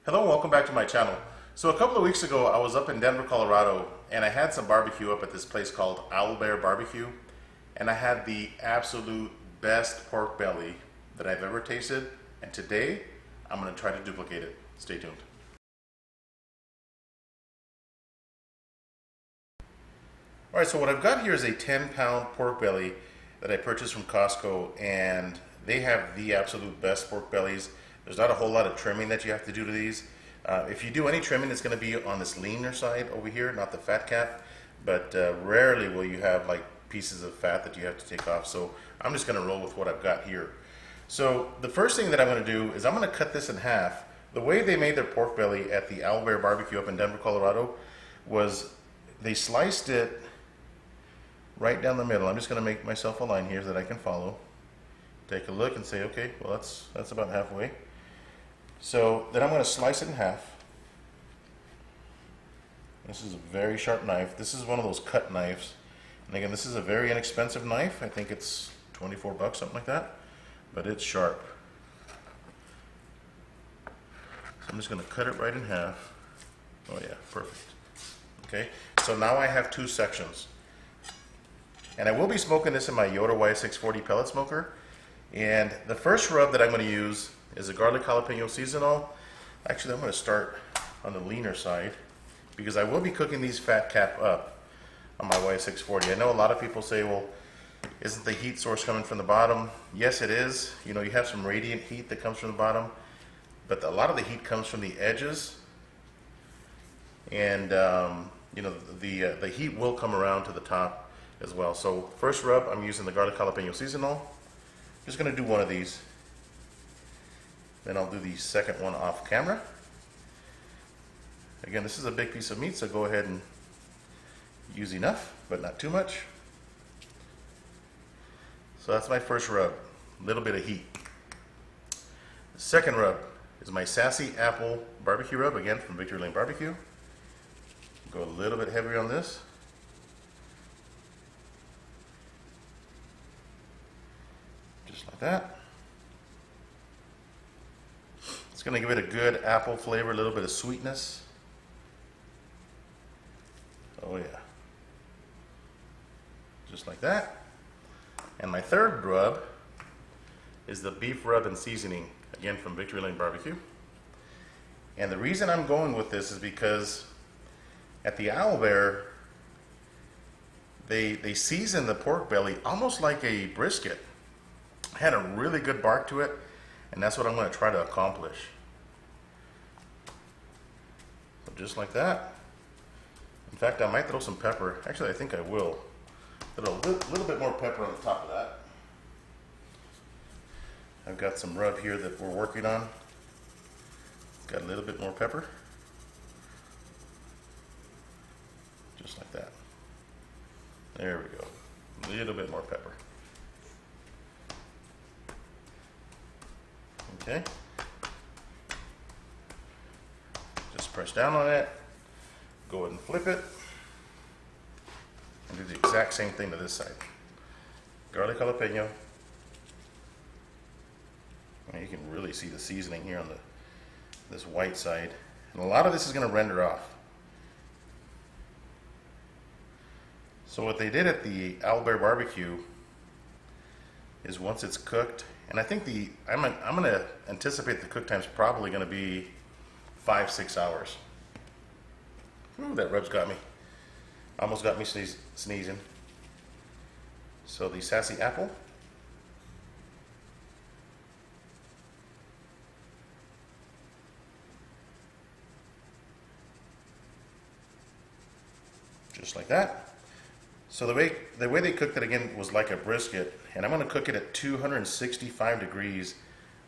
Hello, welcome back to my channel. So a couple of weeks ago, I was up in Denver, Colorado, and I had some barbecue up at this place called Owl Bear BBQ, and I had the absolute best pork belly that I've ever tasted, and today I'm going to try to duplicate it. Stay tuned. Alright, so what I've got here is a 10-pound pork belly that I purchased from Costco, and they have the absolute best pork bellies. There's not a whole lot of trimming that you have to do to these. If you do any trimming, it's going to be on this leaner side over here, not the fat cap, but rarely will you have like pieces of fat that you have to take off. So I'm just going to roll with what I've got here. So the first thing that I'm going to do is I'm going to cut this in half. The way they made their pork belly at the Owl Bear BBQ up in Denver, Colorado was they sliced it right down the middle. I'm just going to make myself a line here that I can follow. Take a look and say, okay, well that's about halfway. So then I'm going to slice it in half. This is a very sharp knife. This is one of those cut knives. And again, this is a very inexpensive knife. I think it's 24 bucks, something like that. But it's sharp. So I'm just going to cut it right in half. Oh yeah, perfect. Okay, so now I have two sections. And I will be smoking this in my Yoder YS640 pellet smoker. And the first rub that I'm going to use is a garlic jalapeno seasonal. Actually, I'm going to start on the leaner side because I will be cooking these fat cap up on my YS640. I know a lot of people say, well, isn't the heat source coming from the bottom? Yes, it is. You know, you have some radiant heat that comes from the bottom, but a lot of the heat comes from the edges. And, you know, the heat will come around to the top as well. So first rub, I'm using the garlic jalapeno seasonal. Just going to do one of these. Then I'll do the second one off camera. Again, this is a big piece of meat, so go ahead and use enough, but not too much. So that's my first rub, a little bit of heat. The second rub is my Sassy Apple Barbecue Rub, again from Victory Lane Barbecue. Go a little bit heavier on this. Just like that. It's going to give it a good apple flavor, a little bit of sweetness. Oh yeah. Just like that. And my third rub is the beef rub and seasoning, again from Victory Lane Barbecue. And the reason I'm going with this is because at the Owl Bear, they season the pork belly almost like a brisket. It had a really good bark to it, and that's what I'm going to try to accomplish. So just like that. In fact, I might throw some pepper. Actually, I think I will. Throw a little bit more pepper on the top of that. I've got some rub here that we're working on. Got a little bit more pepper. Just like that. There we go. A little bit more pepper. Okay. Just press down on it. Go ahead and flip it. And do the exact same thing to this side. Garlic jalapeno. And you can really see the seasoning here on this white side. And a lot of this is going to render off. So what they did at the Owl Bear BBQ is once it's cooked, and I think I'm going to anticipate the cook time's probably going to be 5-6 hours. Ooh, that rub's got me. Almost got me sneezing. So the Sassy Apple. Just like that. So the way they cooked it again was like a brisket, and I'm going to cook it at 265 degrees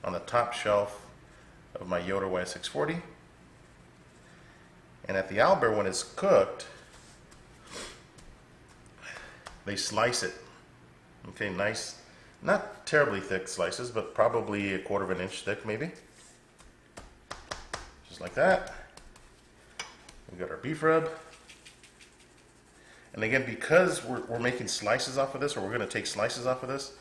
on the top shelf of my Yoder YS640. And at the Owl Bear, when it's cooked, they slice it. Okay, nice, not terribly thick slices, but probably 1/4 of an inch thick maybe. Just like that. We got our beef rub. And again, because we're making slices off of this, or we're going to take slices off of this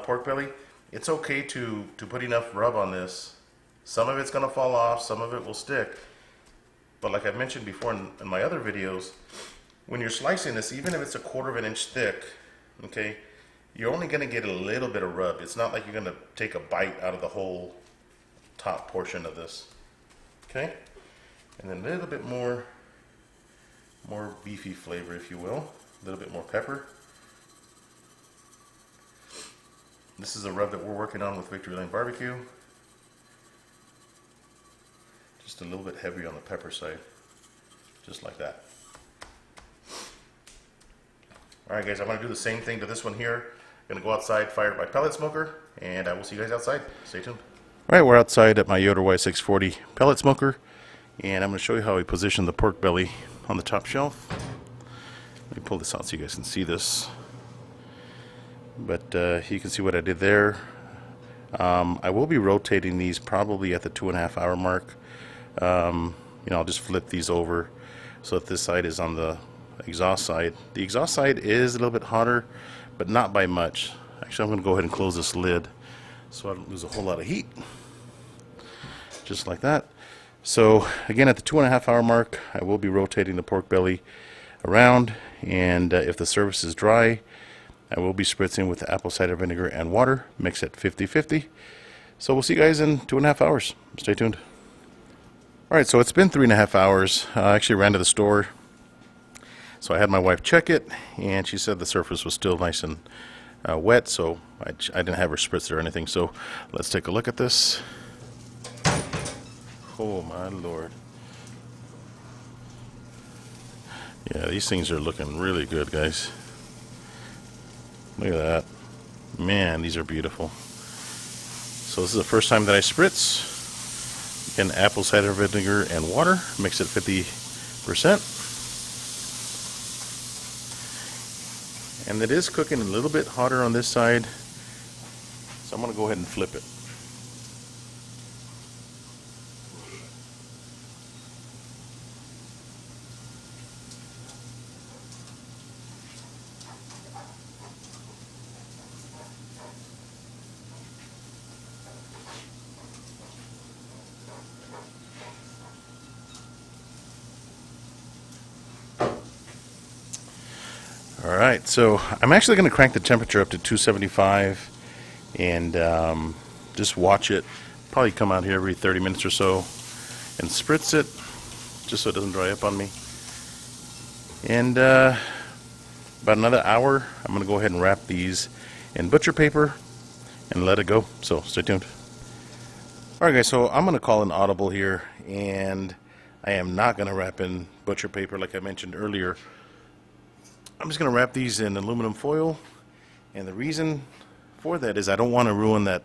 pork belly, it's okay to put enough rub on this Some of it's going to fall off, some of it will stick. But like I mentioned before in my other videos, when you're slicing this, even if it's a 1/4 of an inch thick, okay, you're only going to get a little bit of rub. It's not like you're going to take a bite out of the whole top portion of this. Okay? And then a little bit more beefy flavor, if you will. A little bit more pepper. This is a rub that we're working on with Victory Lane Barbecue. Just a little bit heavier on the pepper side. Just like that. Alright guys, I'm going to do the same thing to this one here. I'm going to go outside, fire my pellet smoker, and I will see you guys outside. Stay tuned. Alright, we're outside at my Yoder YS640 pellet smoker, and I'm going to show you how I position the pork belly on the top shelf. Let me pull this out so you guys can see this. But you can see what I did there. I will be rotating these probably at the 2.5 hour mark. You know, I'll just flip these over so that this side is on the exhaust side. The exhaust side is a little bit hotter, but not by much. Actually, I'm going to go ahead and close this lid so I don't lose a whole lot of heat. Just like that. So again, at the 2.5 hour mark, I will be rotating the pork belly around, and if the surface is dry, I will be spritzing with apple cider vinegar and water, mix at 50-50. So we'll see you guys in 2.5 hours. Stay tuned. Alright, so it's been 3.5 hours. I actually ran to the store, so I had my wife check it, and she said the surface was still nice and wet, so I didn't have her spritz it or anything. So let's take a look at this. Oh my lord. Yeah, these things are looking really good, guys. Look at that. Man, these are beautiful. So this is the first time that I spritz. Again, apple cider vinegar and water. Mix it 50%. And it is cooking a little bit hotter on this side. So I'm going to go ahead and flip it. Alright, so I'm actually going to crank the temperature up to 275 and just watch it. Probably come out here every 30 minutes or so and spritz it just so it doesn't dry up on me. And about another hour, I'm going to go ahead and wrap these in butcher paper and let it go. So stay tuned. Alright guys, so I'm going to call an audible here, and I am not going to wrap in butcher paper like I mentioned earlier. I'm just going to wrap these in aluminum foil, and the reason for that is I don't want to ruin that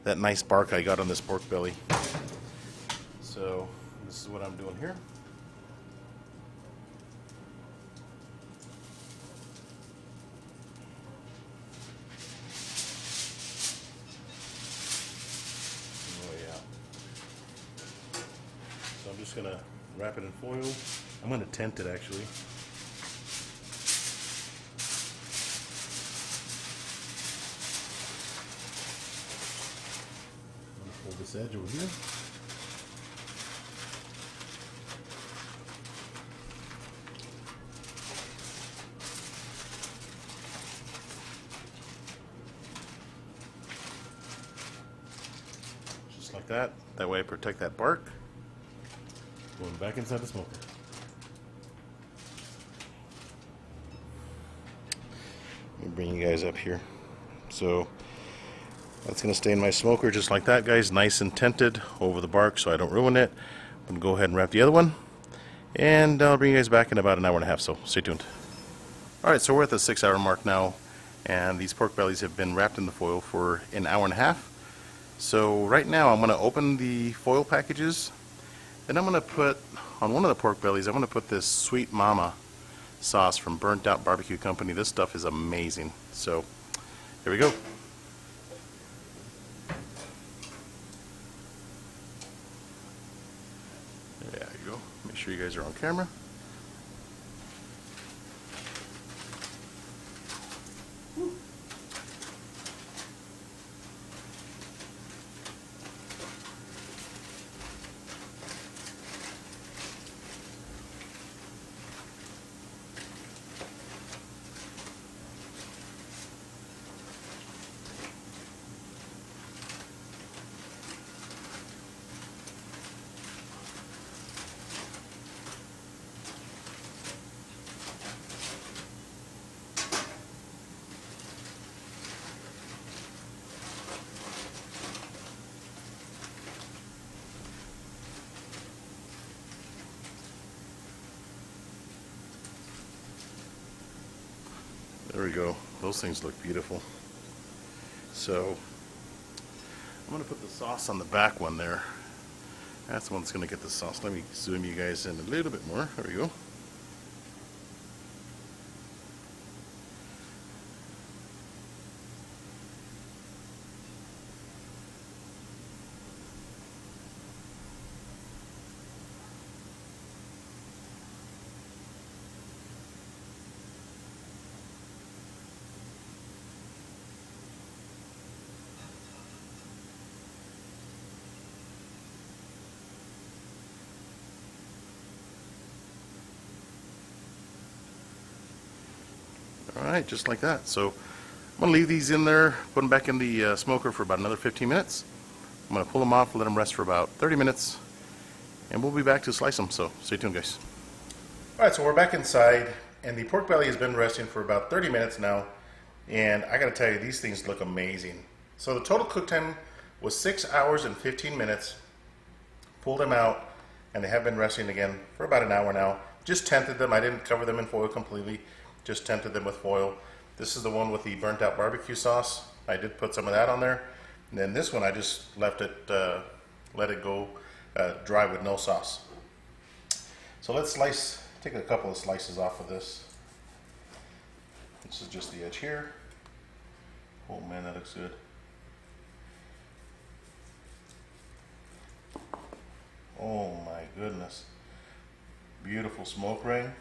nice bark I got on this pork belly. So this is what I'm doing here. Oh yeah. So I'm just going to wrap it in foil. I'm going to tent it actually. Pull this edge over here. Just like that. That way I protect that bark. Going back inside the smoker. Let me bring you guys up here. So that's going to stay in my smoker just like that, guys. Nice and tented over the bark so I don't ruin it. I'm going to go ahead and wrap the other one. And I'll bring you guys back in about an hour and a half, so stay tuned. Alright, so we're at the 6 hour mark now. And these pork bellies have been wrapped in the foil for an hour and a half. So right now I'm going to open the foil packages. Then I'm going to put, on one of the pork bellies, I'm going to put this Sweet Mama sauce from Burnt Out Barbecue Company. This stuff is amazing. So here we go. There you go. Make sure you guys are on camera. we go. Those things look beautiful. So I'm going to put the sauce on the back one there. That's the one that's going to get the sauce. Let me zoom you guys in a little bit more. There we go. Alright, just like that. So I'm going to leave these in there, put them back in the smoker for about another 15 minutes. I'm going to pull them off, let them rest for about 30 minutes, and we'll be back to slice them. So stay tuned, guys. Alright, so we're back inside, and the pork belly has been resting for about 30 minutes now, and I got to tell you, these things look amazing. So the total cook time was 6 hours and 15 minutes. Pulled them out, and they have been resting again for about an hour now. Just tented them. I didn't cover them in foil completely. Just tented them with foil. This is the one with the burnt out barbecue sauce. I did put some of that on there. And then this one I just left it, let it go dry with no sauce. So let's take a couple of slices off of this. This is just the edge here. Oh man, that looks good. Oh my goodness. Beautiful smoke ring.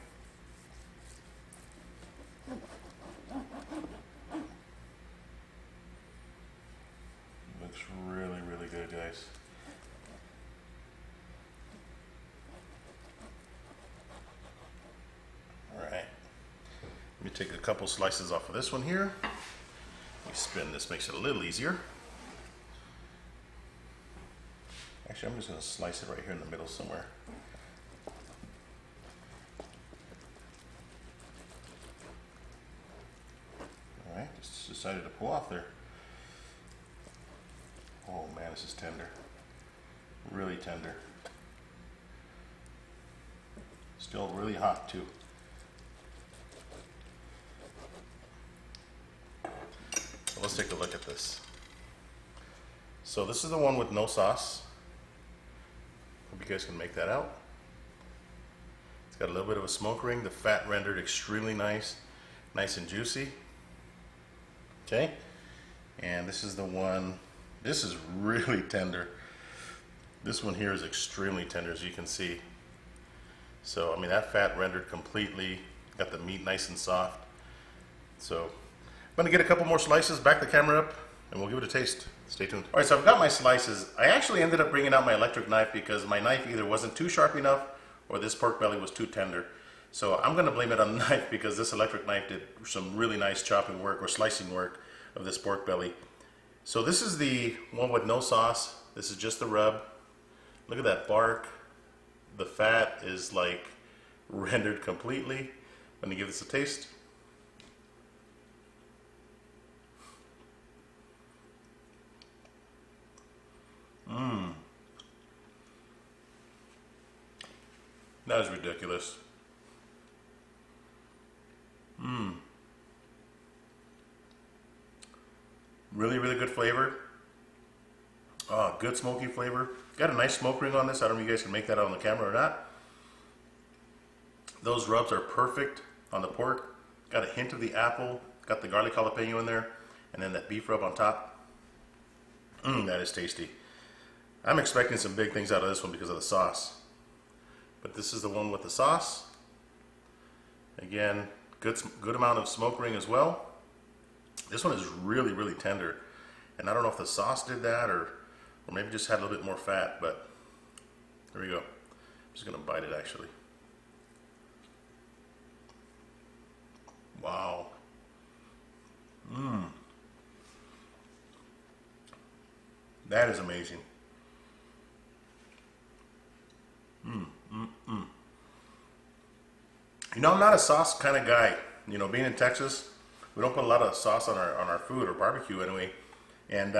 Looks really, really good, guys. Alright. Let me take a couple slices off of this one here. Let me spin this, makes it a little easier. Actually, I'm just going to slice it right here in the middle somewhere. Alright, just decided to pull off there. Oh man, this is tender. Really tender. Still really hot too. So let's take a look at this. So this is the one with no sauce. Hope you guys can make that out. It's got a little bit of a smoke ring. The fat rendered extremely nice and juicy. Okay, and this is the one. This is really tender. This one here is extremely tender, as you can see. So I mean, that fat rendered completely. Got the meat nice and soft. So I'm gonna get a couple more slices, back the camera up, and we'll give it a taste. Stay tuned. All right, so I've got my slices. I actually ended up bringing out my electric knife because my knife either wasn't too sharp enough or this pork belly was too tender. So I'm gonna blame it on the knife because this electric knife did some really nice chopping work or slicing work of this pork belly. So this is the one with no sauce. This is just the rub. Look at that bark. The fat is like rendered completely. I'm gonna give this a taste. That is ridiculous. Really, really good flavor. Good smoky flavor. Got a nice smoke ring on this. I don't know if you guys can make that out on the camera or not. Those rubs are perfect on the pork. Got a hint of the apple. Got the garlic jalapeno in there. And then that beef rub on top. That is tasty. I'm expecting some big things out of this one because of the sauce. But this is the one with the sauce. Again, good amount of smoke ring as well. This one is really, really tender. And I don't know if the sauce did that or maybe just had a little bit more fat, but there we go. I'm just gonna bite it actually. Wow. That is amazing. You know, I'm not a sauce kind of guy. You know, being in Texas, we don't put a lot of sauce on our food or barbecue anyway. And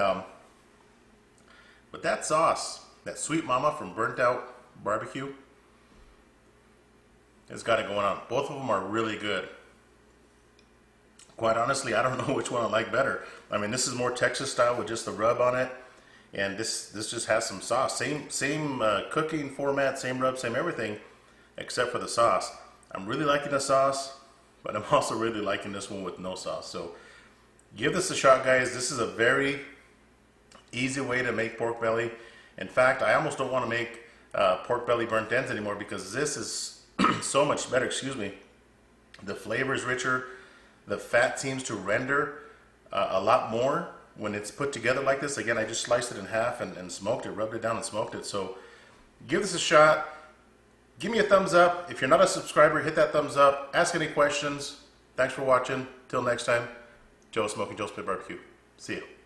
but that sauce, that Sweet Mama from Burnt Out Barbecue, has got it going on. Both of them are really good. Quite honestly, I don't know which one I like better. I mean, this is more Texas style with just the rub on it, and this just has some sauce. Same cooking format, same rub, same everything, except for the sauce. I'm really liking the sauce, but I'm also really liking this one with no sauce. So give this a shot, guys. This is a very easy way to make pork belly. In fact, I almost don't want to make pork belly burnt ends anymore, because this is so much better. Excuse me. The flavor is richer. The fat seems to render a lot more when it's put together like this. Again, I just sliced it in half and smoked it, rubbed it down and smoked it. So give this a shot. Give me a thumbs up. If you're not a subscriber, hit that thumbs up. Ask any questions. Thanks for watching. Till next time, Joe, Smokin Joe's BBQ. See you.